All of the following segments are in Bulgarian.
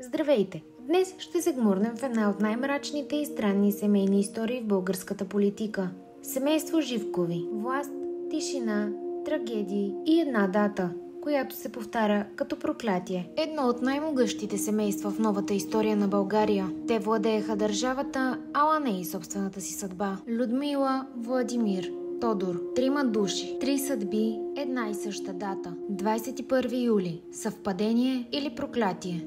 Здравейте! Днес ще се гмурнем в една от най-мрачните и странни семейни истории в българската политика. Семейство Живкови. Власт, тишина, трагедии и една дата, която се повтаря като проклятие. Едно от най-могъщите семейства в новата история на България. Те владееха държавата, ала не и собствената си съдба. Людмила, Владимир, Тодор. Трима души, три съдби, една и съща дата. 21 юли. Съвпадение или проклятие?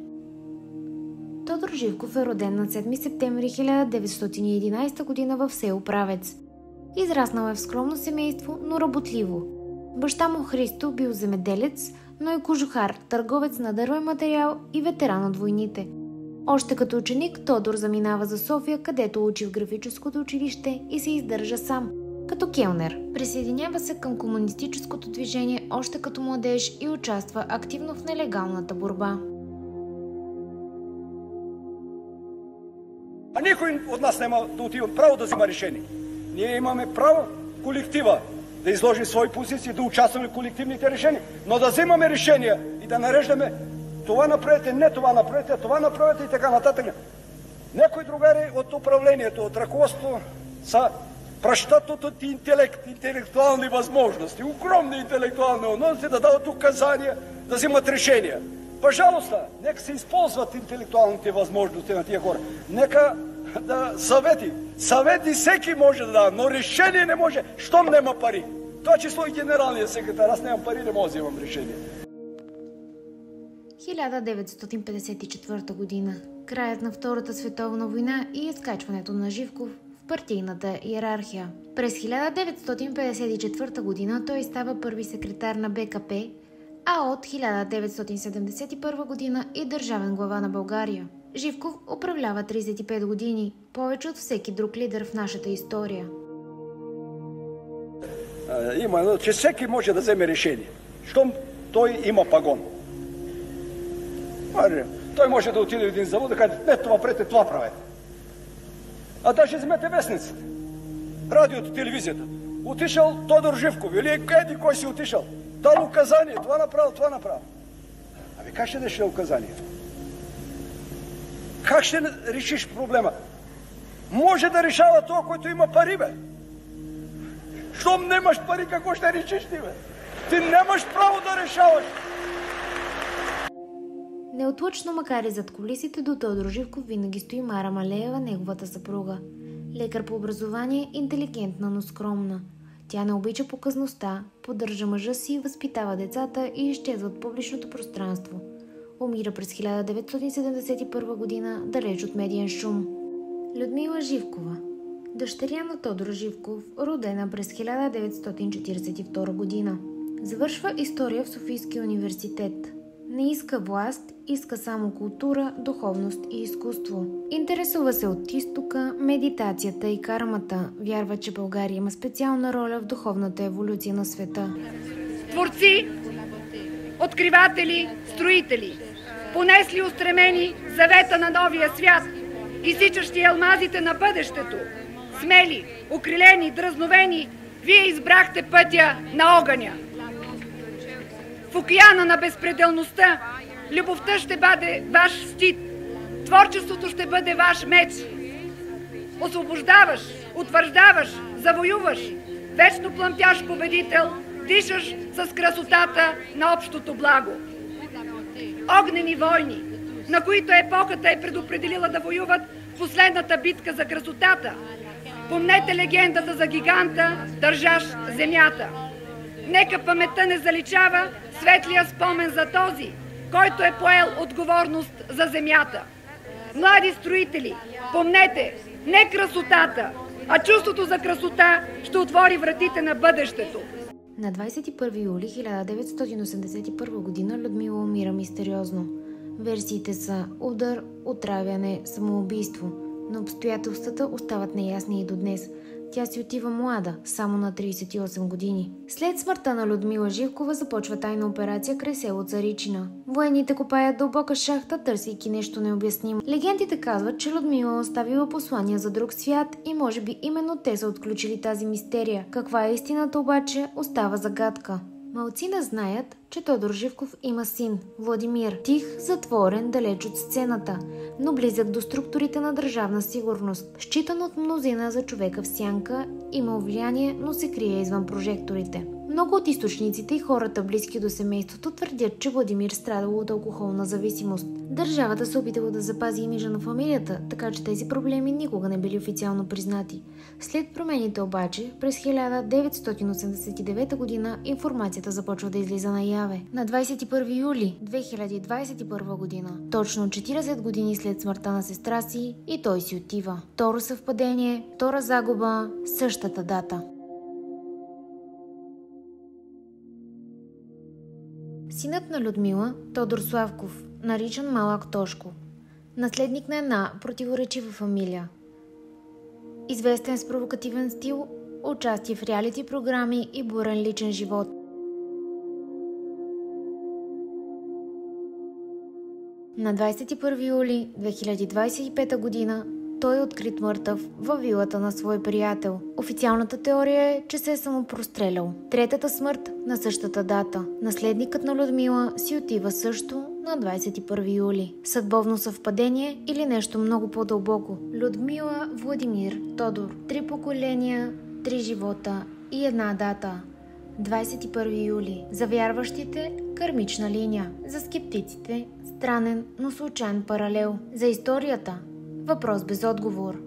Тодор Живков е роден на 7 септември 1911 г. в село Правец. Израснал е в скромно семейство, но работливо. Баща му Христо бил земеделец, но и кожухар, търговец на дървен материал и ветеран от войните. Още като ученик Тодор заминава за София, където учи в графическото училище и се издържа сам, като келнер. Присъединява се към комунистическото движение още като младеж и участва активно в нелегалната борба. А никой от нас няма да отива право да взима решение. Ние имаме право колектива да изложим свои позиции, да участваме в колективните решения, но да взимаме решения и да нареждаме това направете, не това направете, това направете и така нататък. Някои другари от управлението, от ръководството са пращат от интелект, интелектуални възможности, огромни интелектуални възможности да дават указания, да взимат решения. Пожалуйста, нека се използват интелектуалните възможности на тия хора. Нека да съвети всеки може да дава, но решение не може, щом нема пари. Това число и генералният секретар, аз нямам пари, не мога да взимам решение. 1954 година. Краят на Втората световна война и изкачването на Живков в партийната иерархия. През 1954 година той става първи секретар на БКП, а от 1971 година и държавен глава на България. Живков управлява 35 години, повече от всеки друг лидер в нашата история. Има, че всеки може да вземе решение, щом той има пагон. Той може да отиде в един завод да каже, не, това правете, това правете. А даже вземете вестниците, радиото, телевизията. Отишъл Тодор Живков или еди кой си отишъл. Дал указание, това направил, това направил. Ами как ще дадеш указание? Как ще решиш проблема? Може да решава това, който има пари, бе. Щом нямаш пари, какво ще решиш ти, бе? Ти нямаш право да решаваш. Неотлъчно, макар и зад кулисите, до Тодор Живков винаги стои Мара Малеева, неговата съпруга. Лекар по образование, интелигентна, но скромна. Тя не обича показността, поддържа мъжа си, възпитава децата и изчезва от публичното пространство. Умира през 1971 година, далеч от медиен шум. Людмила Живкова. Дъщеря на Тодор Живков, родена през 1942 година. Завършва история в Софийския университет. Не иска власт, иска само култура, духовност и изкуство. Интересува се от изтока, медитацията и кармата. Вярва, че България има специална роля в духовната еволюция на света. Творци, откриватели, строители, понесли устремени завета на новия свят, изсичащи алмазите на бъдещето, смели, окрилени, дръзновени, вие избрахте пътя на огъня. В океана на безпределността любовта ще бъде ваш щит, творчеството ще бъде ваш меч. Освобождаваш, утвърждаваш, завоюваш, вечно пламтящ победител, дишаш с красотата на общото благо. Огнени войни, на които епохата е предопределила да воюват в последната битка за красотата. Помнете легендата за гиганта, държащ земята. Нека паметта не заличава светлия спомен за този, който е поел отговорност за земята. Млади строители, помнете, не красотата, а чувството за красота ще отвори вратите на бъдещето. На 21 юли 1981 година Людмила умира мистериозно. Версиите са удар, отравяне, самоубийство, но обстоятелствата остават неясни и до днес. Тя си отива млада, само на 38 години. След смъртта на Людмила Живкова започва тайна операция край село Царичина. Военните копаят дълбока шахта, търсейки нещо необяснимо. Легендите казват, че Людмила оставила послания за друг свят и може би именно те са отключили тази мистерия. Каква е истината обаче, остава загадка. Малцина знаят, че Тодор Живков има син, Владимир, тих, затворен, далеч от сцената, но близък до структурите на държавна сигурност. Считан от мнозина за човека в сянка, има влияние, но се крие извън прожекторите. Много от източниците и хората, близки до семейството, твърдят, че Владимир страдал от алкохолна зависимост. Държавата се опитала да запази имиджа на фамилията, така че тези проблеми никога не били официално признати. След промените обаче, през 1989 година информацията започва да излиза наяве. На 21 юли 2021 година, точно 40 години след смъртта на сестра си, и той си отива. Второ съвпадение, втора загуба, същата дата. Синът на Людмила, Тодор Славков, наричан Малък Тошко, наследник на една противоречива фамилия. Известен с провокативен стил, участие в реалити програми и бурен личен живот. На 21 юли 2025 година той е открит мъртъв във вилата на свой приятел. Официалната теория е, че се е самопрострелял. Третата смърт на същата дата. Наследникът на Людмила си отива също на 21 юли. Съдбовно съвпадение или нещо много по-дълбоко? Людмила, Владимир, Тодор. 3 поколения, 3 живота и една дата. 21 юли. За вярващите – кармична линия. За скептиците – странен, но случайен паралел. За историята – въпрос без отговор.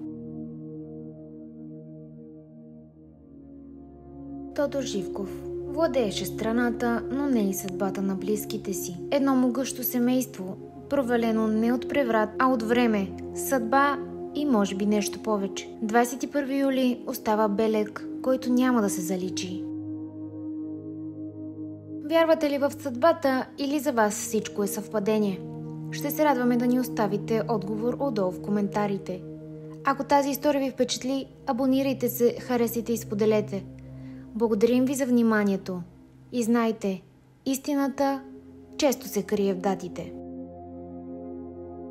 Тодор Живков владееше страната, но не и съдбата на близките си. Едно могъщо семейство, провалено не от преврат, а от време, съдба и може би нещо повече. 21 юли остава белег, който няма да се заличи. Вярвате ли в съдбата или за вас всичко е съвпадение? Ще се радваме да ни оставите отговор отдолу в коментарите. Ако тази история ви впечатли, абонирайте се, харесайте и споделете. Благодарим ви за вниманието. И знайте, истината често се крие в датите.